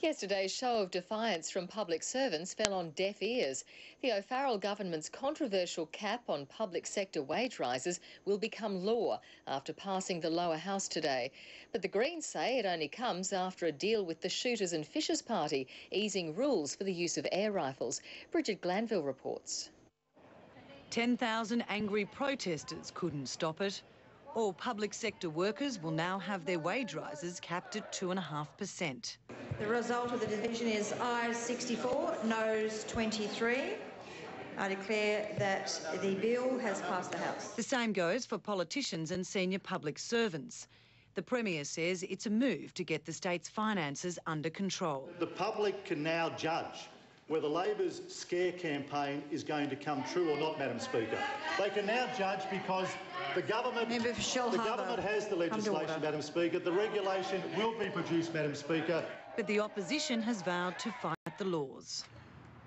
Yesterday's show of defiance from public servants fell on deaf ears. The O'Farrell government's controversial cap on public sector wage rises will become law after passing the lower house today. But the Greens say it only comes after a deal with the Shooters and Fishers Party, easing rules for the use of air rifles. Bridget Glanville reports. 10,000 angry protesters couldn't stop it. All public sector workers will now have their wage rises capped at 2.5%. The result of the division is ayes 64, noes 23. I declare that the bill has passed the House. The same goes for politicians and senior public servants. The Premier says it's a move to get the state's finances under control. The public can now judge whether Labor's scare campaign is going to come true or not, Madam Speaker. They can now judge because the government has the legislation, Madam Speaker. The regulation will be produced, Madam Speaker. But the opposition has vowed to fight the laws.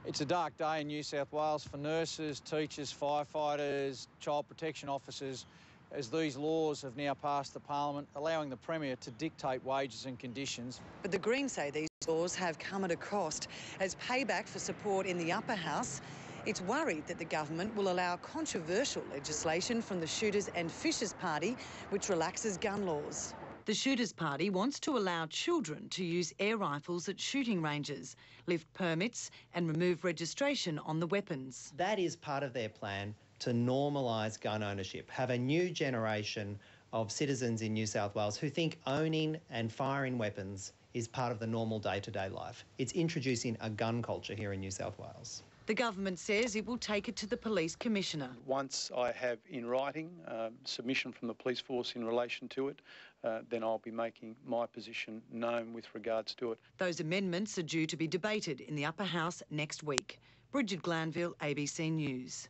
It's a dark day in New South Wales for nurses, teachers, firefighters, child protection officers, as these laws have now passed the Parliament, allowing the Premier to dictate wages and conditions. But the Greens say these laws have come at a cost. As payback for support in the upper house, it's worried that the government will allow controversial legislation from the Shooters and Fishers Party, which relaxes gun laws. The Shooters Party wants to allow children to use air rifles at shooting ranges, lift permits and remove registration on the weapons. That is part of their plan to normalise gun ownership, have a new generation of citizens in New South Wales who think owning and firing weapons is part of the normal day-to-day life. It's introducing a gun culture here in New South Wales. The government says it will take it to the Police Commissioner. Once I have in writing submission from the police force in relation to it, then I'll be making my position known with regards to it. Those amendments are due to be debated in the upper house next week. Bridget Glanville, ABC News.